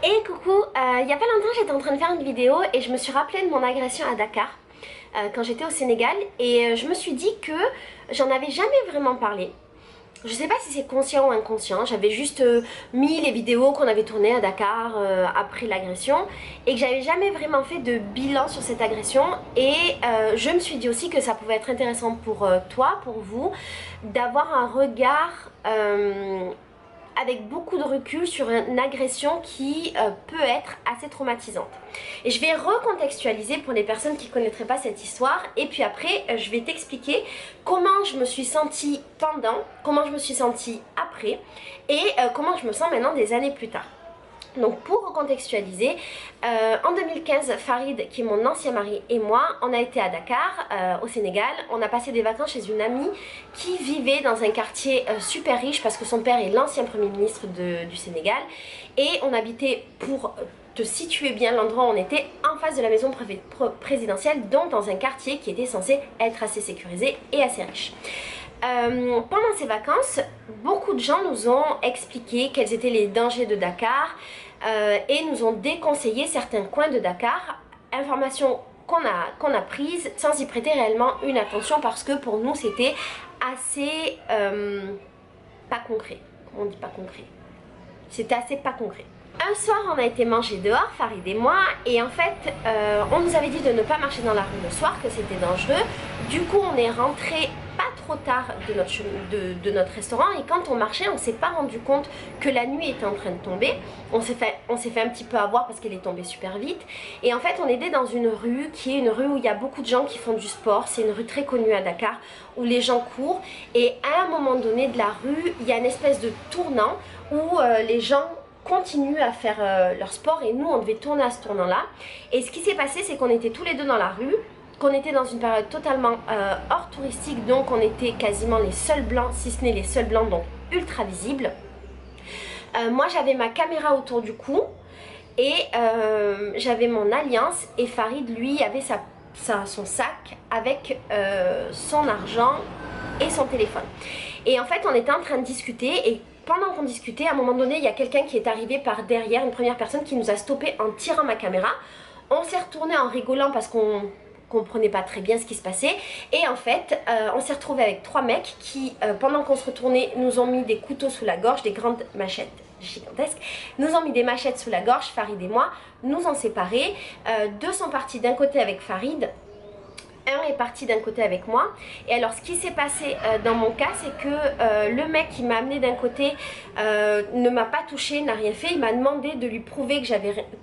Et coucou, il y a pas longtemps j'étais en train de faire une vidéo et je me suis rappelé de mon agression à Dakar quand j'étais au Sénégal et je me suis dit que j'en avais jamais vraiment parlé. Je sais pas si c'est conscient ou inconscient, j'avais juste mis les vidéos qu'on avait tournées à Dakar après l'agression et que j'avais jamais vraiment fait de bilan sur cette agression et je me suis dit aussi que ça pouvait être intéressant pour toi, pour vous, d'avoir un regard avec beaucoup de recul sur une agression qui peut être assez traumatisante. Et je vais recontextualiser pour les personnes qui ne connaîtraient pas cette histoire et puis après je vais t'expliquer comment je me suis sentie pendant, comment je me suis sentie après et comment je me sens maintenant des années plus tard. Donc pour recontextualiser, en 2015, Farid, qui est mon ancien mari, et moi, on a été à Dakar, au Sénégal. On a passé des vacances chez une amie qui vivait dans un quartier super riche parce que son père est l'ancien premier ministre du Sénégal. Et on habitait, pour te situer bien l'endroit où on était, en face de la maison présidentielle, donc dans un quartier qui était censé être assez sécurisé et assez riche. Pendant ces vacances, beaucoup de gens nous ont expliqué quels étaient les dangers de Dakar et nous ont déconseillé certains coins de Dakar, informations qu'on a prises sans y prêter réellement une attention parce que pour nous c'était assez pas concret. Comment on dit pas concret? C'était assez pas concret. Un soir on a été manger dehors, Farid et moi, et en fait on nous avait dit de ne pas marcher dans la rue le soir, que c'était dangereux. Du coup on est rentré pas trop tard de notre restaurant et quand on marchait on s'est pas rendu compte que la nuit était en train de tomber. On s'est fait un petit peu avoir parce qu'elle est tombée super vite et en fait on était dans une rue qui est une rue où il y a beaucoup de gens qui font du sport. C'est une rue très connue à Dakar où les gens courent et à un moment donné de la rue il y a une espèce de tournant où les gens continuent à faire leur sport et nous on devait tourner à ce tournant là et ce qui s'est passé c'est qu'on était tous les deux dans la rue, qu'on était dans une période totalement hors touristique, donc on était quasiment les seuls blancs, si ce n'est les seuls blancs, donc ultra visibles. Moi j'avais ma caméra autour du cou et j'avais mon alliance et Farid lui avait son sac avec son argent et son téléphone. Et en fait on était en train de discuter et pendant qu'on discutait, à un moment donné, il y a quelqu'un qui est arrivé par derrière, une première personne qui nous a stoppé en tirant ma caméra. On s'est retourné en rigolant parce qu'on comprenait pas très bien ce qui se passait. Et en fait, on s'est retrouvé avec trois mecs qui, pendant qu'on se retournait, nous ont mis des couteaux sous la gorge, des grandes machettes gigantesques. Nous ont mis des machettes sous la gorge, Farid et moi, nous ont séparés. Deux sont partis d'un côté avec Farid. Un est parti d'un côté avec moi et alors ce qui s'est passé dans mon cas c'est que le mec qui m'a amené d'un côté ne m'a pas touché, n'a rien fait. Il m'a demandé de lui prouver que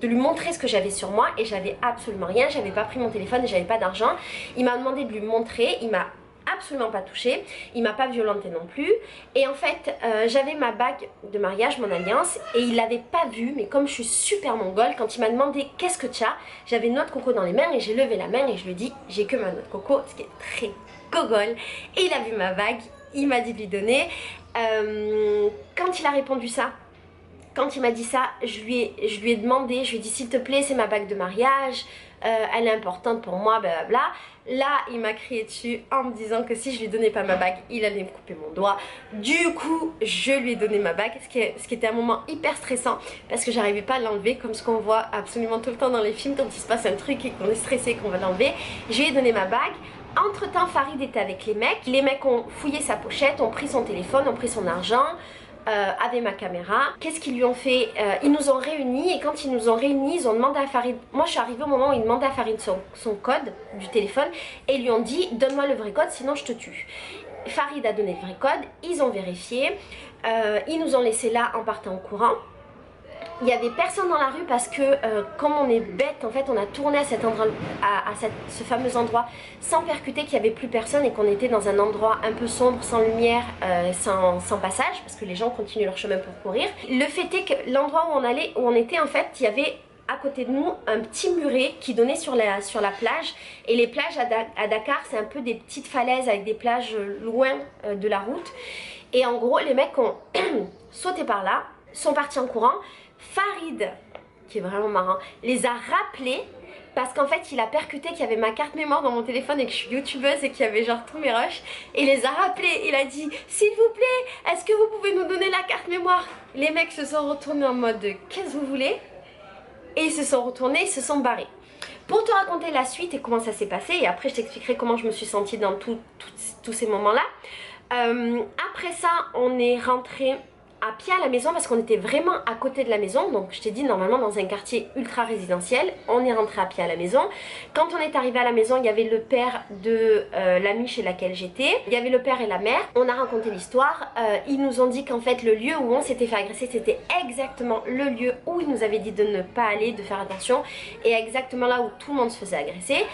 de lui montrer ce que j'avais sur moi et j'avais absolument rien, j'avais pas pris mon téléphone et j'avais pas d'argent. Il m'a demandé de lui montrer, il m'a absolument pas touché, il m'a pas violenté non plus et en fait j'avais ma bague de mariage, mon alliance et il l'avait pas vue mais comme je suis super mongole, quand il m'a demandé qu'est-ce que tu as, j'avais une noix de coco dans les mains et j'ai levé la main et je lui ai dit j'ai que ma noix de coco, ce qui est très gogol et il a vu ma bague, il m'a dit de lui donner. Quand il a répondu ça, quand il m'a dit ça, je lui ai demandé, je lui ai dit s'il te plaît c'est ma bague de mariage, elle est importante pour moi, blablabla. Là il m'a crié dessus en me disant que si je lui donnais pas ma bague il allait me couper mon doigt. Du coup je lui ai donné ma bague, ce qui était un moment hyper stressant parce que j'arrivais pas à l'enlever comme ce qu'on voit absolument tout le temps dans les films quand il se passe un truc et qu'on est stressé qu'on va l'enlever. Je lui ai donné ma bague. Entre temps Farid était avec les mecs ont fouillé sa pochette, ont pris son téléphone, ont pris son argent, avait ma caméra. Qu'est-ce qu'ils lui ont fait? Ils nous ont réunis et quand ils nous ont réunis ils ont demandé à Farid, moi je suis arrivée au moment où ils demandaient à Farid son code du téléphone et ils lui ont dit donne-moi le vrai code sinon je te tue. Farid a donné le vrai code, ils ont vérifié, ils nous ont laissé là en partant en courant. Il n'y avait personne dans la rue parce que comme on est bête en fait on a tourné à cet endroit, ce fameux endroit sans percuter qu'il n'y avait plus personne et qu'on était dans un endroit un peu sombre, sans lumière, sans passage parce que les gens continuent leur chemin pour courir. Le fait est que l'endroit où on était en fait il y avait à côté de nous un petit muret qui donnait sur la plage et les plages à Dakar c'est un peu des petites falaises avec des plages loin de la route et en gros les mecs ont sauté par là, sont partis en courant. Farid, qui est vraiment marrant, les a rappelés parce qu'en fait il a percuté qu'il y avait ma carte mémoire dans mon téléphone et que je suis youtubeuse et qu'il y avait genre tous mes rushs et il les a rappelés, il a dit s'il vous plaît est-ce que vous pouvez nous donner la carte mémoire. Les mecs se sont retournés en mode qu'est-ce que vous voulez et ils se sont retournés, ils se sont barrés. Pour te raconter la suite et comment ça s'est passé, et après je t'expliquerai comment je me suis sentie dans tous ces moments-là. Après ça, on est rentré à pied à la maison parce qu'on était vraiment à côté de la maison. Donc je t'ai dit, normalement dans un quartier ultra résidentiel, on est rentré à pied à la maison. Quand on est arrivé à la maison, il y avait le père de l'amie chez laquelle j'étais, il y avait le père et la mère. On a raconté l'histoire, ils nous ont dit qu'en fait le lieu où on s'était fait agresser, c'était exactement le lieu où ils nous avaient dit de ne pas aller, de faire attention, et exactement là où tout le monde se faisait agresser.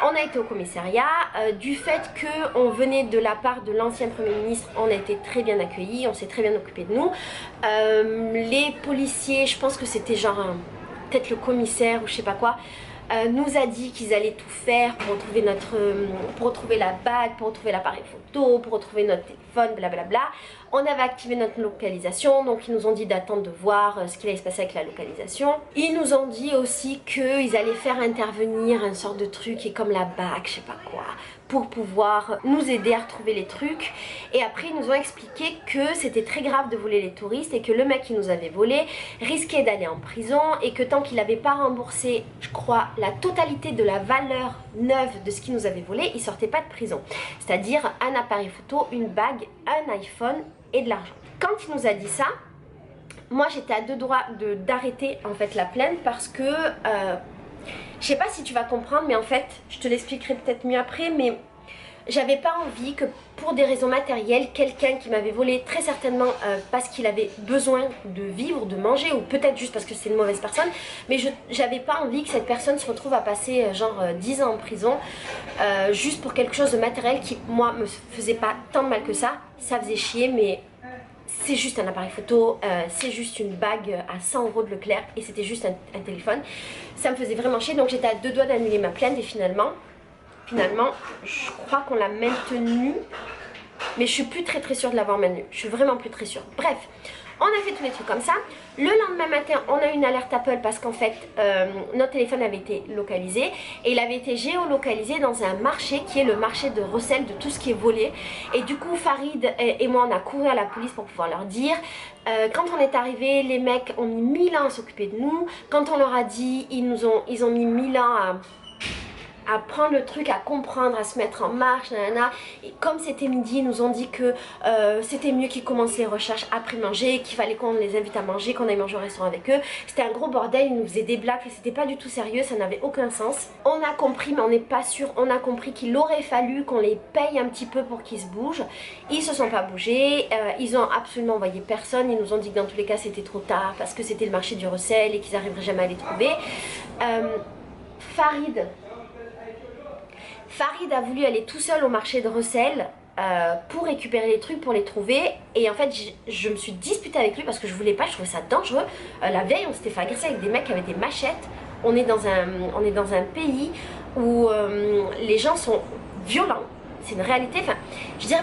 On a été au commissariat, du fait qu'on venait de la part de l'ancien Premier ministre, on a été très bien accueillis, on s'est très bien occupé de nous. Les policiers, je pense que c'était genre peut-être le commissaire ou je sais pas quoi, nous a dit qu'ils allaient tout faire pour retrouver pour retrouver la bague, pour retrouver l'appareil photo, pour retrouver notre téléphone, blablabla. On avait activé notre localisation, donc ils nous ont dit d'attendre de voir ce qu'il allait se passer avec la localisation. Ils nous ont dit aussi qu'ils allaient faire intervenir un sort de truc et comme la bague, je sais pas quoi, pour pouvoir nous aider à retrouver les trucs. Et après ils nous ont expliqué que c'était très grave de voler les touristes et que le mec qui nous avait volé risquait d'aller en prison et que tant qu'il n'avait pas remboursé, je crois, la totalité de la valeur neuve de ce qu'il nous avait volé, il sortait pas de prison. C'est-à-dire un appareil photo, une bague, un iPhone et de l'argent. Quand il nous a dit ça, moi j'étais à deux doigts d'arrêter en fait la plainte parce que je sais pas si tu vas comprendre, mais en fait je te l'expliquerai peut-être mieux après, mais j'avais pas envie que pour des raisons matérielles, quelqu'un qui m'avait volé très certainement parce qu'il avait besoin de vivre, de manger, ou peut-être juste parce que c'est une mauvaise personne, mais j'avais pas envie que cette personne se retrouve à passer genre 10 ans en prison juste pour quelque chose de matériel qui moi me faisait pas tant de mal que ça. Ça faisait chier, mais c'est juste un appareil photo, c'est juste une bague à 100 € de Leclerc et c'était juste un téléphone. Ça me faisait vraiment chier, donc j'étais à deux doigts d'annuler ma plainte et finalement, je crois qu'on l'a maintenue, mais je suis plus très sûre de l'avoir maintenue. Je suis vraiment plus très sûre. Bref, on a fait tous les trucs comme ça. Le lendemain matin, on a eu une alerte Apple parce qu'en fait, notre téléphone avait été localisé et il avait été géolocalisé dans un marché qui est le marché de recel de tout ce qui est volé. Et du coup, Farid et moi, on a couru à la police pour pouvoir leur dire. Quand on est arrivé, les mecs ont mis 1000 ans à s'occuper de nous. Quand on leur a dit, ils ont mis 1000 ans à prendre le truc, à comprendre, à se mettre en marche, nanana. Et comme c'était midi, ils nous ont dit que c'était mieux qu'ils commencent les recherches après manger, qu'il fallait qu'on les invite à manger, qu'on aille manger au restaurant avec eux. C'était un gros bordel, ils nous faisaient des blagues et c'était pas du tout sérieux, ça n'avait aucun sens. On a compris, mais on n'est pas sûr, on a compris qu'il aurait fallu qu'on les paye un petit peu pour qu'ils se bougent. Ils se sont pas bougés, ils ont absolument envoyé personne, ils nous ont dit que dans tous les cas c'était trop tard parce que c'était le marché du recel et qu'ils n'arriveraient jamais à les trouver. Farid a voulu aller tout seul au marché de recel pour récupérer les trucs, pour les trouver. Et en fait, je me suis disputée avec lui parce que je voulais pas, je trouvais ça dangereux. La veille, on s'était fait agresser avec des mecs qui avaient des machettes. On est dans un pays où les gens sont violents. C'est une réalité. Enfin, je dirais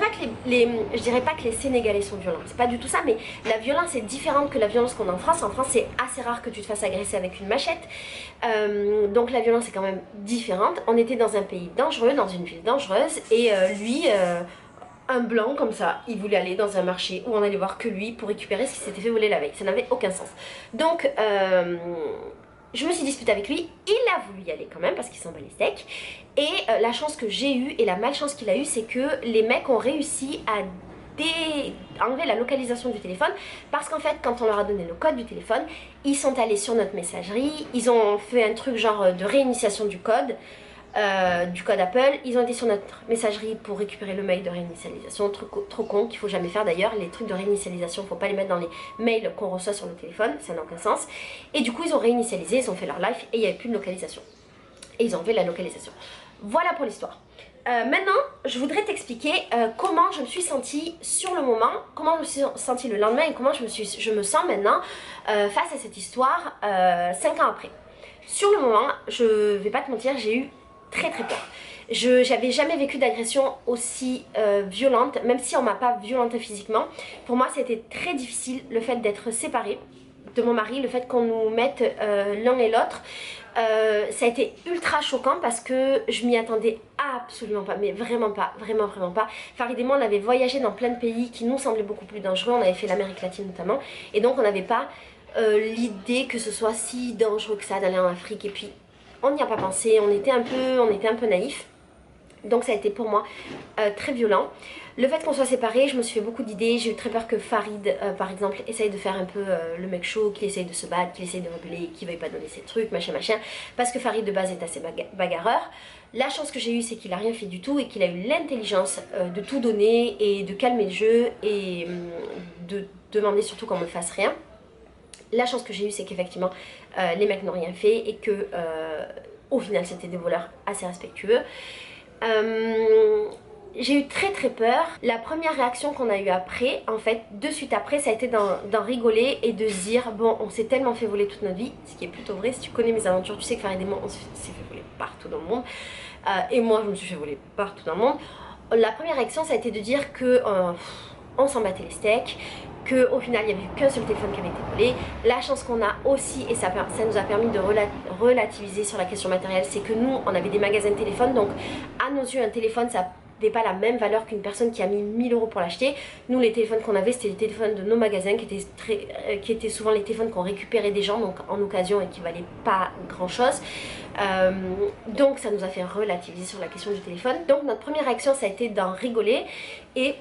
pas que les Sénégalais sont violents, c'est pas du tout ça, mais la violence est différente que la violence qu'on a en France. En France, c'est assez rare que tu te fasses agresser avec une machette, donc la violence est quand même différente. On était dans un pays dangereux, dans une ville dangereuse, et lui, un blanc comme ça, il voulait aller dans un marché où on allait voir que lui pour récupérer ce qui s'était fait voler la veille. Ça n'avait aucun sens. Donc je me suis disputée avec lui, il a voulu y aller quand même parce qu'il s'en bat les steaks. Et la chance que j'ai eue et la malchance qu'il a eue, c'est que les mecs ont réussi à enlever la localisation du téléphone parce qu'en fait quand on leur a donné le code du téléphone, ils sont allés sur notre messagerie, ils ont fait un truc genre de réinitiation du code Apple, ils ont été sur notre messagerie pour récupérer le mail de réinitialisation, trop con qu'il faut jamais faire d'ailleurs. Les trucs de réinitialisation, faut pas les mettre dans les mails qu'on reçoit sur le téléphone, ça n'a aucun sens. Et du coup ils ont réinitialisé, ils ont fait leur live et il n'y avait plus de localisation. Et ils ont fait la localisation. Voilà pour l'histoire. Maintenant, je voudrais t'expliquer comment je me suis sentie sur le moment, comment je me suis sentie le lendemain et comment je me sens maintenant face à cette histoire 5 ans après. Sur le moment, je vais pas te mentir, j'ai eu très peur. J'avais jamais vécu d'agression aussi violente, même si on m'a pas violentée physiquement. Pour moi, c'était très difficile le fait d'être séparée de mon mari, le fait qu'on nous mette l'un et l'autre. Ça a été ultra choquant parce que je m'y attendais absolument pas, mais vraiment pas, vraiment pas. Farid et moi, on avait voyagé dans plein de pays qui nous semblaient beaucoup plus dangereux. On avait fait l'Amérique latine notamment, et donc on n'avait pas l'idée que ce soit si dangereux que ça d'aller en Afrique. Et puis on n'y a pas pensé, on était un peu naïfs. Donc ça a été pour moi très violent. Le fait qu'on soit séparés, je me suis fait beaucoup d'idées. J'ai eu très peur que Farid, par exemple, essaye de faire un peu le mec chaud, qu'il essaye de se battre, qu'il essaye de rebeller, qu'il veuille pas donner ses trucs, machin. Parce que Farid de base est assez bagarreur. La chance que j'ai eue, c'est qu'il a rien fait du tout et qu'il a eu l'intelligence de tout donner et de calmer le jeu et de demander surtout qu'on me fasse rien. La chance que j'ai eue, c'est qu'effectivement, les mecs n'ont rien fait et que, au final, c'était des voleurs assez respectueux. J'ai eu très peur. La première réaction qu'on a eue après, en fait, de suite après, ça a été d'en rigoler et de se dire bon, on s'est tellement fait voler toute notre vie, ce qui est plutôt vrai. Si tu connais mes aventures, tu sais que Farid et moi, on s'est fait voler partout dans le monde. Et moi, je me suis fait voler partout dans le monde. La première réaction, ça a été de dire que on s'en battait les steaks, qu'au final il n'y avait qu'un seul téléphone qui avait été volé. La chance qu'on a aussi, et ça nous a permis de relativiser sur la question matérielle, c'est que nous on avait des magasins de téléphone, donc à nos yeux un téléphone ça n'avait pas la même valeur qu'une personne qui a mis 1000 € pour l'acheter. Nous les téléphones qu'on avait c'était les téléphones de nos magasins qui étaient souvent les téléphones qu'on récupérait des gens, donc en occasion et qui valaient pas grand chose. Donc ça nous a fait relativiser sur la question du téléphone. Donc notre première réaction ça a été d'en rigoler et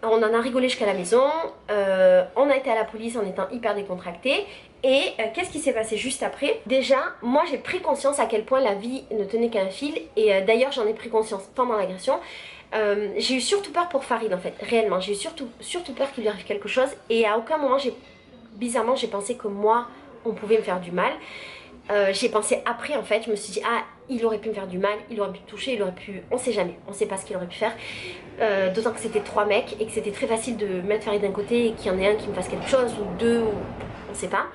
on en a rigolé jusqu'à la maison, on a été à la police en étant hyper décontracté. Et qu'est-ce qui s'est passé juste après? Déjà, moi j'ai pris conscience à quel point la vie ne tenait qu'à un fil. Et d'ailleurs j'en ai pris conscience pendant l'agression. J'ai eu surtout peur pour Farid en fait, réellement. J'ai eu surtout peur qu'il lui arrive quelque chose. Et à aucun moment, bizarrement, j'ai pensé que moi, on pouvait me faire du mal. J'ai pensé après en fait, je me suis dit ah il aurait pu me faire du mal, il aurait pu me toucher, il aurait pu, on sait jamais, on sait pas ce qu'il aurait pu faire, d'autant que c'était 3 mecs et que c'était très facile de mettre Farid d'un côté et qu'il y en ait un qui me fasse quelque chose ou deux, ou on sait pas.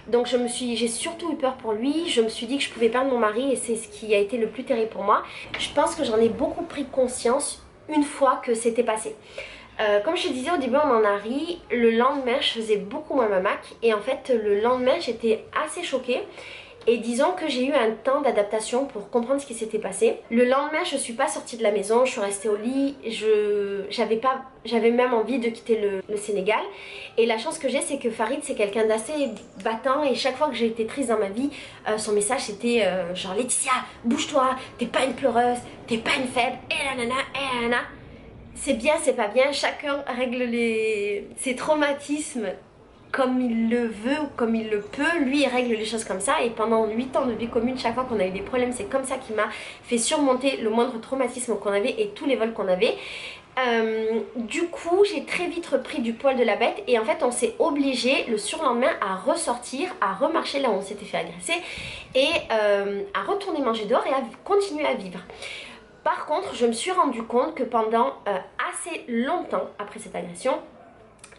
Donc j'ai surtout eu peur pour lui, je me suis dit que je pouvais perdre mon mari et c'est ce qui a été le plus terrible pour moi. Je pense que j'en ai beaucoup pris conscience une fois que c'était passé. Comme je te disais au début on en a ri, le lendemain je faisais beaucoup moins ma mac et en fait le lendemain j'étais assez choquée. Et disons que j'ai eu un temps d'adaptation pour comprendre ce qui s'était passé. Le lendemain, je suis pas sortie de la maison, je suis restée au lit. J'avais même envie de quitter le Sénégal. Et la chance que j'ai, c'est que Farid, c'est quelqu'un d'assez battant. Et chaque fois que j'ai été triste dans ma vie, son message c'était genre Laetitia, bouge-toi, t'es pas une pleureuse, t'es pas une faible, et nanana, et nanana. C'est bien, c'est pas bien, chacun règle ses traumatismes comme il le veut ou comme il le peut. Lui il règle les choses comme ça et pendant 8 ans de vie commune, chaque fois qu'on a eu des problèmes, c'est comme ça qu'il m'a fait surmonter le moindre traumatisme qu'on avait et tous les vols qu'on avait. Du coup j'ai très vite repris du poil de la bête et en fait on s'est obligé le surlendemain à ressortir, à remarcher là où on s'était fait agresser et à retourner manger dehors et à continuer à vivre. Par contre je me suis rendu compte que pendant assez longtemps après cette agression,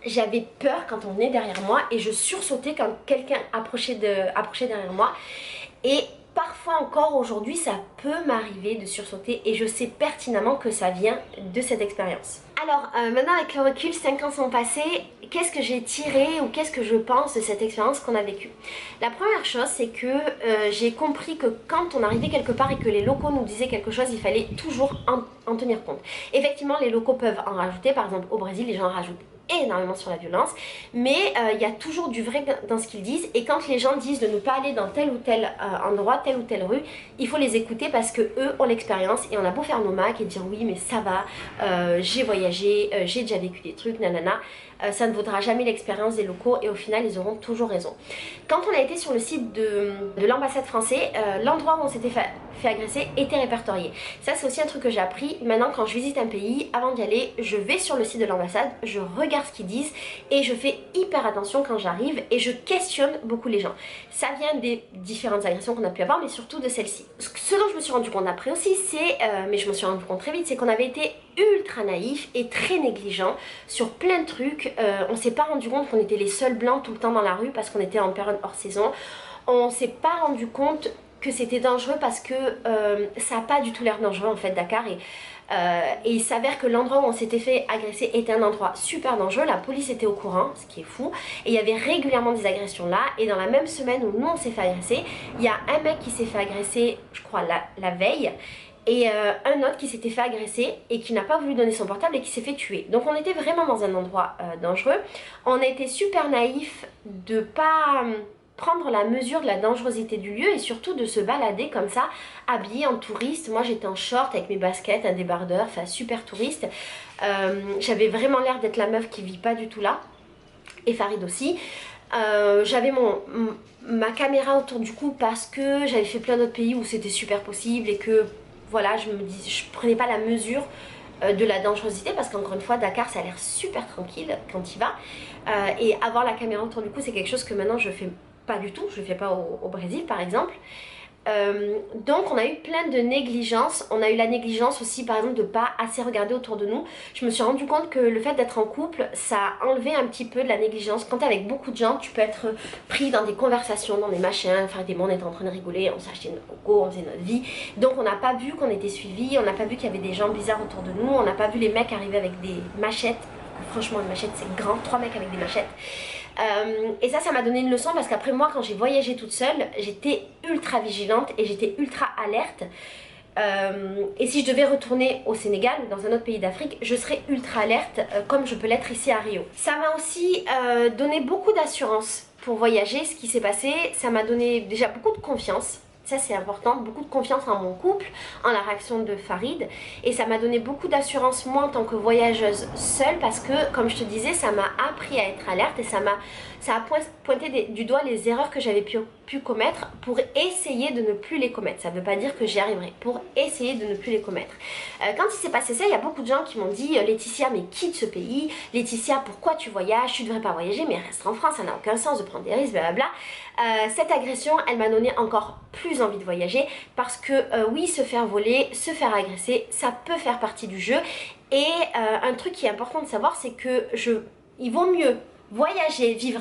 j'avais peur quand on venait derrière moi et je sursautais quand quelqu'un approchait derrière moi. Et parfois encore aujourd'hui ça peut m'arriver de sursauter et je sais pertinemment que ça vient de cette expérience. Alors maintenant avec le recul, 5 ans sont passés, qu'est-ce que j'ai tiré ou qu'est-ce que je pense de cette expérience qu'on a vécue? La première chose c'est que j'ai compris que quand on arrivait quelque part et que les locaux nous disaient quelque chose, il fallait toujours en tenir compte. Effectivement les locaux peuvent en rajouter, par exemple au Brésil les gens en rajoutent énormément sur la violence, mais il y a toujours du vrai dans ce qu'ils disent et quand les gens disent de ne pas aller dans tel ou tel endroit, telle ou telle rue, il faut les écouter parce que eux ont l'expérience et on a beau faire nos macs et dire oui mais ça va, j'ai voyagé, j'ai déjà vécu des trucs, nanana, ça ne vaudra jamais l'expérience des locaux et au final ils auront toujours raison. Quand on a été sur le site de l'ambassade française, l'endroit où on s'était fait agresser était répertorié. Ça c'est aussi un truc que j'ai appris. Maintenant quand je visite un pays, avant d'y aller, je vais sur le site de l'ambassade, je regarde ce qu'ils disent et je fais hyper attention quand j'arrive et je questionne beaucoup les gens. Ça vient des différentes agressions qu'on a pu avoir mais surtout de celle-ci. Ce dont je me suis rendu compte après aussi c'est, mais je me suis rendu compte très vite, c'est qu'on avait été ultra naïf et très négligent sur plein de trucs. On s'est pas rendu compte qu'on était les seuls blancs tout le temps dans la rue parce qu'on était en période hors saison. On s'est pas rendu compte que c'était dangereux parce que ça n'a pas du tout l'air dangereux en fait Dakar et il s'avère que l'endroit où on s'était fait agresser était un endroit super dangereux, la police était au courant, ce qui est fou, et il y avait régulièrement des agressions là, et dans la même semaine où nous on s'est fait agresser, il y a un mec qui s'est fait agresser, je crois la veille, et un autre qui s'était fait agresser et qui n'a pas voulu donner son portable et qui s'est fait tuer. Donc on était vraiment dans un endroit dangereux. On a été super naïfs de pas prendre la mesure de la dangerosité du lieu et surtout de se balader comme ça, habillé en touriste. Moi j'étais en short avec mes baskets, un débardeur, enfin super touriste. J'avais vraiment l'air d'être la meuf qui vit pas du tout là. Et Farid aussi. J'avais ma caméra autour du cou parce que j'avais fait plein d'autres pays où c'était super possible et que voilà, je prenais pas la mesure de la dangerosité parce qu'encore une fois Dakar ça a l'air super tranquille quand il va et avoir la caméra autour du cou c'est quelque chose que maintenant je fais pas du tout, je le fais pas au Brésil par exemple. Donc on a eu plein de négligences. On a eu la négligence aussi par exemple de pas assez regarder autour de nous. Je me suis rendu compte que le fait d'être en couple ça a enlevé un petit peu de la négligence. Quand t'es avec beaucoup de gens tu peux être pris dans des conversations, dans des machins, enfin des mots, on était en train de rigoler, on s'achetait notre coco, on faisait notre vie. Donc on n'a pas vu qu'on était suivis, on n'a pas vu qu'il y avait des gens bizarres autour de nous, on n'a pas vu les mecs arriver avec des machettes. Franchement une machette c'est grand, 3 mecs avec des machettes. Et ça m'a donné une leçon parce qu'après moi quand j'ai voyagé toute seule j'étais ultra vigilante et j'étais ultra alerte et si je devais retourner au Sénégal ou dans un autre pays d'Afrique je serais ultra alerte comme je peux l'être ici à Rio. Ça m'a aussi donné beaucoup d'assurance pour voyager ce qui s'est passé, ça m'a donné déjà beaucoup de confiance. Ça c'est important, beaucoup de confiance en mon couple, en la réaction de Farid et ça m'a donné beaucoup d'assurance moi en tant que voyageuse seule parce que comme je te disais ça m'a appris à être alerte et ça a pointé du doigt les erreurs que j'avais pu commettre pour essayer de ne plus les commettre. Ça ne veut pas dire que j'y arriverai, pour essayer de ne plus les commettre. Quand il s'est passé ça, il y a beaucoup de gens qui m'ont dit Laetitia mais quitte ce pays, Laetitia pourquoi tu voyages, tu devrais pas voyager mais reste en France, ça n'a aucun sens de prendre des risques, blablabla. Cette agression elle m'a donné encore plus envie de voyager parce que oui se faire voler, se faire agresser ça peut faire partie du jeu et un truc qui est important de savoir c'est que il vaut mieux voyager, vivre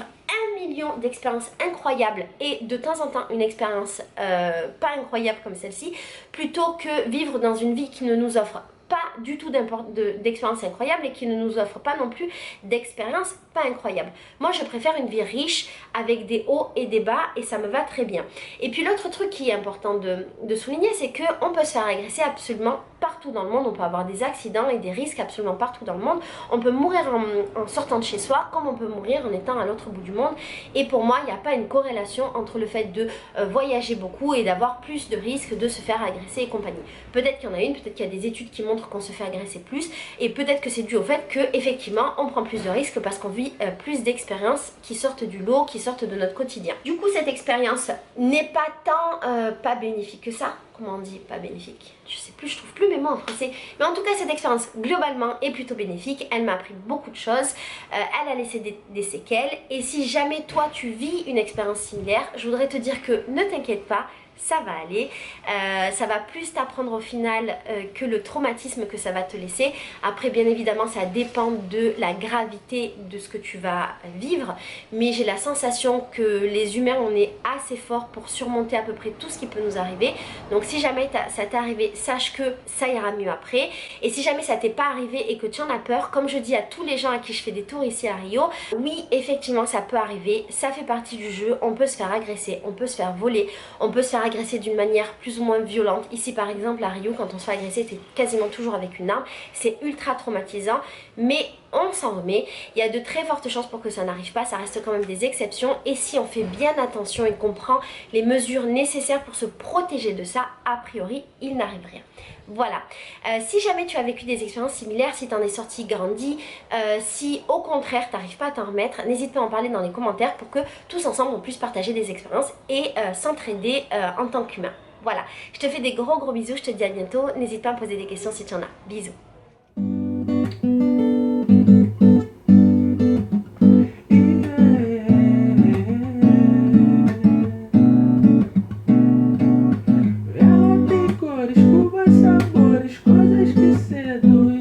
1 million d'expériences incroyables et de temps en temps une expérience pas incroyable comme celle-ci plutôt que vivre dans une vie qui ne nous offre pas du tout d'expérience incroyable et qui ne nous offre pas non plus d'expérience pas incroyable. Moi je préfère une vie riche avec des hauts et des bas et ça me va très bien. Et puis l'autre truc qui est important de souligner c'est qu'on peut se faire agresser absolument partout dans le monde, on peut avoir des accidents et des risques absolument partout dans le monde, on peut mourir en sortant de chez soi comme on peut mourir en étant à l'autre bout du monde et pour moi il n'y a pas une corrélation entre le fait de voyager beaucoup et d'avoir plus de risques de se faire agresser et compagnie. Peut-être qu'il y en a une, peut-être qu'il y a des études qui montrent qu'on se fait agresser plus et peut-être que c'est dû au fait que effectivement on prend plus de risques parce qu'on vit plus d'expériences qui sortent du lot, qui sortent de notre quotidien. Du coup cette expérience n'est pas tant pas bénéfique que ça. Comment on dit pas bénéfique? Je sais plus, je trouve plus mes mots en français. Mais en tout cas cette expérience globalement est plutôt bénéfique. Elle m'a appris beaucoup de choses. Elle a laissé des séquelles. Et si jamais toi tu vis une expérience similaire, je voudrais te dire que ne t'inquiète pas, ça va aller, ça va plus t'apprendre au final que le traumatisme que ça va te laisser. Après bien évidemment ça dépend de la gravité de ce que tu vas vivre, mais j'ai la sensation que les humains on est assez forts pour surmonter à peu près tout ce qui peut nous arriver. Donc si jamais ça t'est arrivé, sache que ça ira mieux après. Et si jamais ça t'est pas arrivé et que tu en as peur, comme je dis à tous les gens à qui je fais des tours ici à Rio, oui effectivement ça peut arriver, ça fait partie du jeu, on peut se faire agresser, on peut se faire voler, on peut se faire agresser d'une manière plus ou moins violente. Ici par exemple à Rio quand on se fait agresser c'est quasiment toujours avec une arme, c'est ultra traumatisant mais on s'en remet. Il y a de très fortes chances pour que ça n'arrive pas, ça reste quand même des exceptions et si on fait bien attention et qu'on prend les mesures nécessaires pour se protéger de ça, a priori il n'arrive rien. Voilà, si jamais tu as vécu des expériences similaires, si tu en es sorti grandi, si au contraire tu n'arrives pas à t'en remettre, n'hésite pas à en parler dans les commentaires pour que tous ensemble on puisse partager des expériences et s'entraider en tant qu'humain. Voilà, je te fais des gros bisous, je te dis à bientôt, n'hésite pas à me poser des questions si tu en as. Bisous. Ela tem cores, curvas, sabores, coisas que seduzem.